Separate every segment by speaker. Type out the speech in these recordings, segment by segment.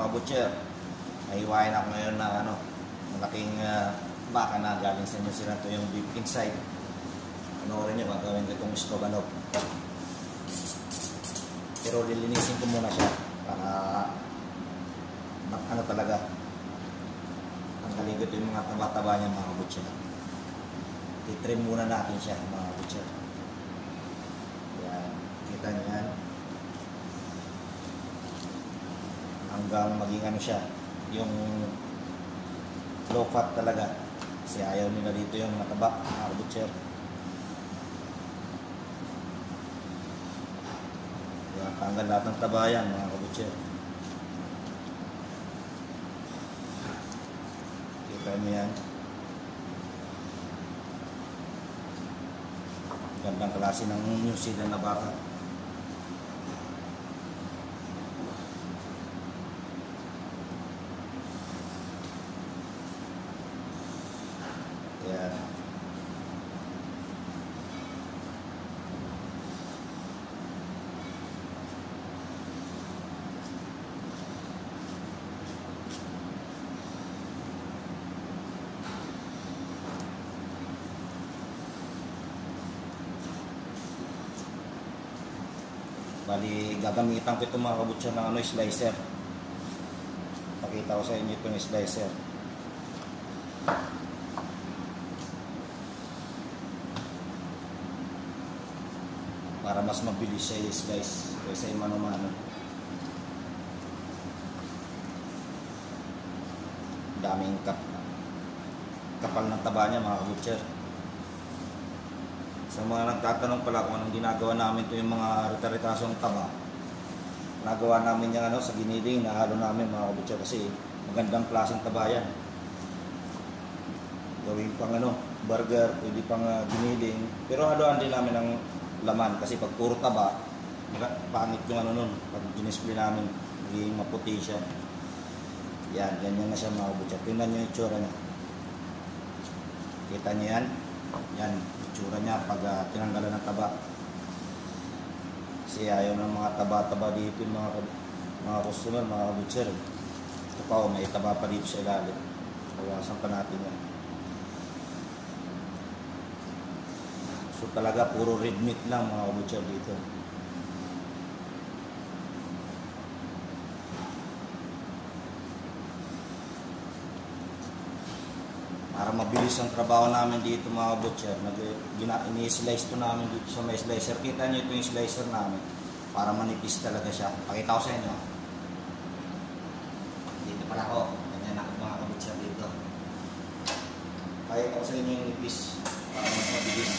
Speaker 1: kabutcher. Nahiwain ako ngayon na malaking baka na galing sa New Zealand. Ito yung beef inside. Panoorin nyo, gagawin ko itong stroganoff. Pero lilinisin ko muna siya para talaga tanggalin ko ito yung mga taba-taba niya mga kabutcher. I-trim muna natin siya mga kabutcher. Yan, kita nyo yan. Hanggang maging siya, yung low fat talaga. Kasi ayaw nila dito yung mataba mga kabutcher. Yan, tanggal lahat ng taba yan mga kabutcher. Kita nyo yan. Gandang klase ng New Zealand na baka. Yan. Bali, gagamitan ko itong mga kabutcher ng slicer. Pakita ko sa inyo itong slicer. Para mas mabilis siya i-slice kaysa yung mano-mano. Daming kapal ng taba niya mga kabutcher. Sa mga nagtatanong pala kung anong ginagawa namin ito yung mga rita-ritasong taba, nagawa namin yung sa giniling, nahalo namin mga kabutcher kasi magandang klaseng taba yan. Gawin pang burger, pwede pang giniling, pero haluan din namin ng laman kasi pag puro taba, pangit yung nun, pag dinisplay namin, magiging maputi siya. Yan, ganyan na siya mga kabutcher. Tingnan nyo yung itsura niya. Kita nyo yan? Yan, itsura niya pag tinanggalan ng taba. Kasi ayaw ng mga taba-taba dito yung mga customer, mga kabutcher. Ito pa may taba pa dito sa ilalim. Kawasan pa natin yan. So talaga puro red meat lang mga kabutcher dito. Para mabilis ang trabaho namin dito mga kabutcher, ini-slice to namin dito sa may slicer. Kita nyo ito yung slicer namin para manipis talaga siya. Pakita ko sa inyo. Dito pala ako. Ganyan ako mga kabutcher dito. Pakita ko sa inyo yung nipis para mas mabilis.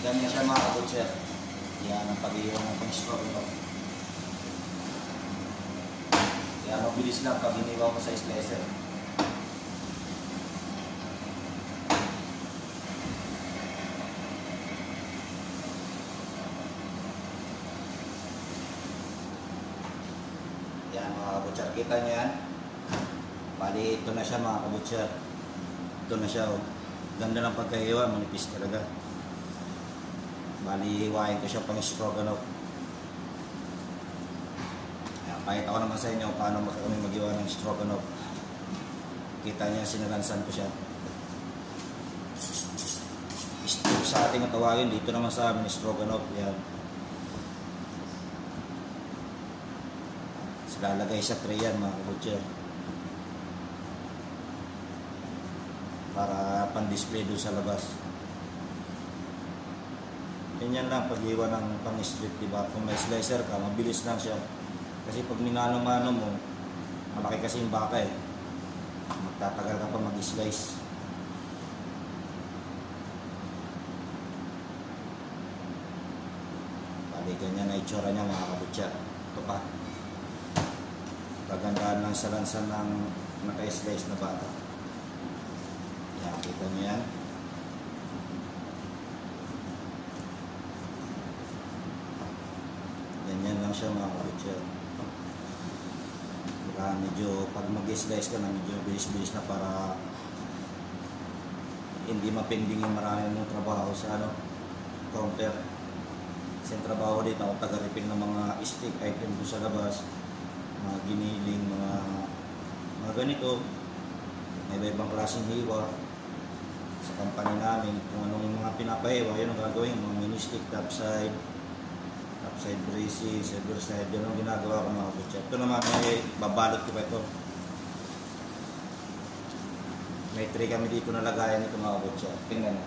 Speaker 1: Ganyan siya mga kabutcher. Yan ang pag-iwan ng pang-stroke ito. Kaya mabilis lang pag iniwan ko sa slicer. Yan mga kabutcher, kita nyo yan. Bali ito na siya mga kabutcher. Ito na siya oh. Ganda ng pagkaiwa, manipis talaga. Bali hiwain ko siya pang stroganoff. Pakita ko naman sa inyo paano kami mag-iwa ng stroganoff. Kita niya, sinalansan ko siya. Stew sa ating tawagin, dito naman sa amin, stroganoff. Yan. Lalagay sa tray yan mga kabutcher. Para pan-display doon sa labas. Ganyan lang pag-iwa ng pang-strip, diba? Kung may slicer ka, mabilis lang siya. Kasi pag minano-mano mo, malaki kasi yung baka eh. Magtatagal ka pa mag-slice. Bali, ganyan na itsura niya mga kabutcher. Ito pa. Pagandaan ng salansan ng naka-slice na baka. Yan, kita niyo yan. Ganyan lang siya mga kabutcher. Medyo pag mag-slice ka na medyo bilis-bilis na para hindi mapending yung marami mong trabaho sa counter. Kasi ang trabaho dito, ako taga-refill ng mga stick item doon sa labas, mga giniling, mga ganito. May iba-ibang klaseng hiwa sa company namin. Kung anong mga pinapahiwa, yun ang gagawin. Mga mini stick, topside braces, silver side, yun ang ginagawa ko mga butcher. Ito naman, may babalot ko pa ito. May tray kami dito na lagayan ito mga butcher. Tingnan mo.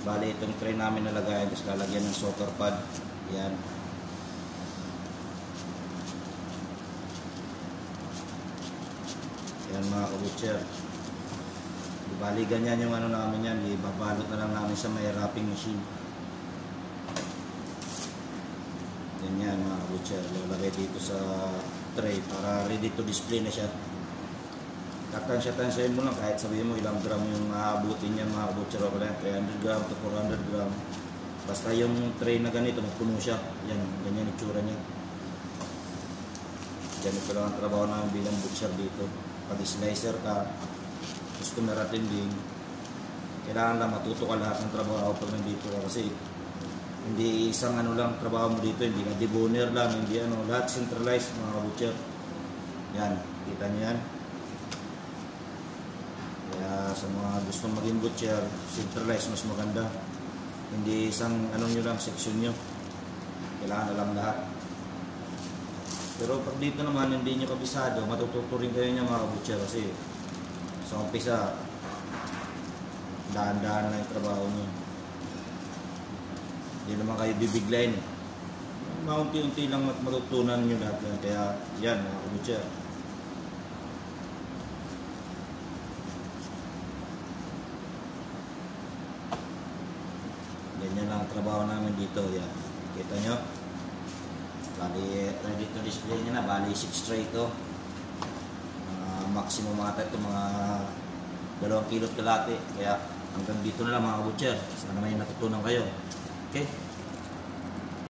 Speaker 1: Bali, itong tray namin na lagayan, tapos lalagyan ng soccer pad. Yan. Yan mga kabutcher. Bali, ganyan yung ano namin yan. Ibabalot na lang namin sa may wrapping machine. Ganyan mga kabutcher. Lalagay dito sa tray para ready to display na siya. Katansya-tansyahin mo lang kahit sabihin mo ilang gram yung aabutin niya mga kabutcher. 300 gram to 400 gram. Basta yung tray na ganito, magpuno siya. Yan, ganyan yung tsura niya. Ganito lang ang trabaho namin bilang butcher dito. Pag slicer ka, customer attending, kailangan lang matuto ka lahat ng trabaho pag nandito ka kasi hindi isang ano lang trabaho mo dito, hindi ka deboner lang, hindi ano, lahat centralized mga kabutcher. Yan, kita niyo yan. Kaya sa mga gustong maging butcher, centralized mas maganda. Hindi isang ano nyo lang, section nyo. Kailangan na lang lahat. Pero pag dito naman hindi nyo kabisado, matututo rin kayo niya mga kabutcher kasi sa umpisa, dahan-dahan lang yung trabaho nyo. Hindi naman kayo bibiglayin. Maunti-unti lang matutunan nyo lahat yan. Kaya yan mga kabutcher. Ganyan lang ang trabaho namin dito. Yan. Kita nyo? Bali, ready to display nyo na. Bali, 6 tray ito. Maximum ata ito, mga 2 kilot kalate. Kaya hanggang dito na lang mga kabutcher. Sana may natutunan kayo. Okay?